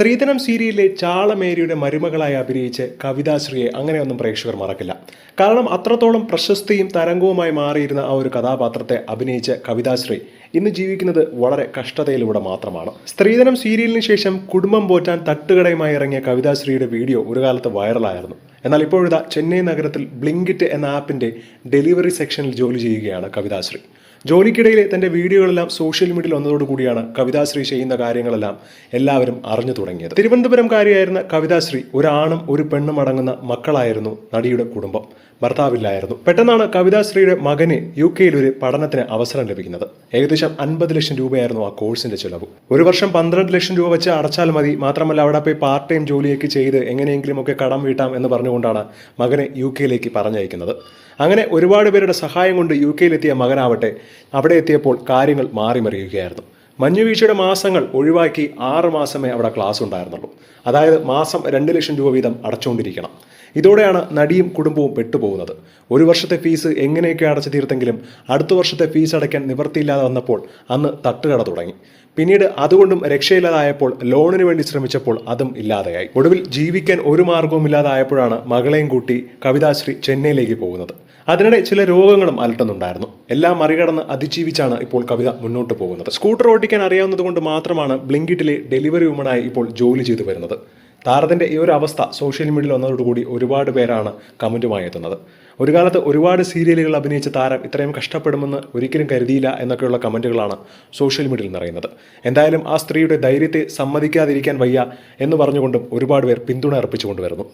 സ്ത്രീധനം സീരിയലിലെ ചാളമേരിയുടെ മരുമകളായി അഭിനയിച്ച് കവിതാശ്രീയെ അങ്ങനെയൊന്നും പ്രേക്ഷകർ മറക്കില്ല. കാരണം അത്രത്തോളം പ്രശസ്തിയും തരംഗവുമായി മാറിയിരുന്ന ആ ഒരു കഥാപാത്രത്തെ അഭിനയിച്ച കവിതാശ്രീ ഇന്ന് ജീവിക്കുന്നത് വളരെ കഷ്ടതയിലൂടെ മാത്രമാണ്. സ്ത്രീധനം സീരിയലിന് ശേഷം കുടുംബം പോറ്റാൻ തട്ടുകടയുമായി ഇറങ്ങിയ കവിതാശ്രീയുടെ വീഡിയോ ഒരു കാലത്ത് വൈറലായിരുന്നു. എന്നാൽ ഇപ്പോഴിതാ ചെന്നൈ നഗരത്തിൽ ബ്ലിങ്കിറ്റ് എന്ന ആപ്പിന്റെ ഡെലിവറി സെക്ഷനിൽ ജോലി ചെയ്യുകയാണ് കവിതാശ്രീ. ജോലിക്കിടയിലെ തന്റെ വീഡിയോകളെല്ലാം സോഷ്യൽ മീഡിയയിൽ വന്നതോടുകൂടിയാണ് കവിതാശ്രീ ചെയ്യുന്ന കാര്യങ്ങളെല്ലാം എല്ലാവരും അറിഞ്ഞു തുടങ്ങിയത്. തിരുവനന്തപുരംകാരിയായിരുന്ന കവിതാശ്രീ ഒരാണും ഒരു പെണ്ണും അടങ്ങുന്ന മക്കളായിരുന്നു നടിയുടെ കുടുംബം. ഭർത്താവില്ലായിരുന്നു. പെട്ടെന്നാണ് കവിതാശ്രീയുടെ മകന് UK-യിൽ ഒരു പഠനത്തിന് അവസരം ലഭിക്കുന്നത്. ഏകദേശം 50 ലക്ഷം രൂപയായിരുന്നു ആ കോഴ്സിന്റെ ചെലവ്. ഒരു വർഷം 12 ലക്ഷം രൂപ വെച്ച് അടച്ചാൽ മതി, മാത്രമല്ല അവിടെ പോയി പാർട്ട് ടൈം ജോലിയൊക്കെ ചെയ്ത് എങ്ങനെയെങ്കിലും ഒക്കെ കടം വീട്ടാം എന്ന് പറഞ്ഞുകൊണ്ടാണ് മകനെ UK-ലേക്ക് പറഞ്ഞയക്കുന്നത്. അങ്ങനെ ഒരുപാട് പേരുടെ സഹായം കൊണ്ട് UK-യിലെത്തിയ മകനാവട്ടെ അവിടെ എത്തിയപ്പോൾ കാര്യങ്ങൾ മാറിമറിയുകയായിരുന്നു. മഞ്ഞുവീഴ്ചയുടെ മാസങ്ങൾ ഒഴിവാക്കി 6 മാസമേ അവിടെ ക്ലാസ് ഉണ്ടായിരുന്നുള്ളൂ. അതായത് മാസം 2 ലക്ഷം രൂപ വീതം അടച്ചുകൊണ്ടിരിക്കണം. ഇതോടെയാണ് നടിയും കുടുംബവും പെട്ടുപോകുന്നത്. ഒരു വർഷത്തെ ഫീസ് എങ്ങനെയൊക്കെ അടച്ചു തീർത്തെങ്കിലും അടുത്ത വർഷത്തെ ഫീസ് അടയ്ക്കാൻ നിവൃത്തിയില്ലാതെ വന്നപ്പോൾ അന്ന് തട്ടുകട തുടങ്ങി. പിന്നീട് അതുകൊണ്ടും രക്ഷയില്ലാതായപ്പോൾ ലോണിന് വേണ്ടി ശ്രമിച്ചപ്പോൾ അതും ഇല്ലാതെയായി. ഒടുവിൽ ജീവിക്കാൻ ഒരു മാർഗവും ഇല്ലാതായപ്പോഴാണ് മകളെയും കൂട്ടി കവിതാശ്രീ ചെന്നൈയിലേക്ക് പോകുന്നത്. അതിനിടെ ചില രോഗങ്ങളും അലട്ടുന്നുണ്ടായിരുന്നു. എല്ലാം മറികടന്ന് അതിജീവിച്ചാണ് ഇപ്പോൾ കവിത മുന്നോട്ട് പോകുന്നത്. സ്കൂട്ടർ ഓടിക്കാൻ അറിയാവുന്നത് കൊണ്ട് മാത്രമാണ് ബ്ലിങ്കിറ്റിലെ ഡെലിവറി വുമണായി ഇപ്പോൾ ജോലി ചെയ്തു വരുന്നത്. താരത്തിന്റെ ഈ ഒരു അവസ്ഥ സോഷ്യൽ മീഡിയയിൽ വന്നതോടുകൂടി ഒരുപാട് പേരാണ് കമന്റുമായി എത്തുന്നത്. ഒരു കാലത്ത് ഒരുപാട് സീരിയലുകൾ അഭിനയിച്ച താരം ഇത്രയും കഷ്ടപ്പെടുമെന്ന് ഒരിക്കലും കരുതിയില്ല എന്നൊക്കെയുള്ള കമന്റുകളാണ് സോഷ്യൽ മീഡിയയിൽ നിറയുന്നത്. എന്തായാലും ആ സ്ത്രീയുടെ ധൈര്യത്തെ സമ്മതിക്കാതിരിക്കാൻ വയ്യ എന്ന് പറഞ്ഞുകൊണ്ടും ഒരുപാട് പേർ പിന്തുണ അർപ്പിച്ചുകൊണ്ടുവരുന്നു.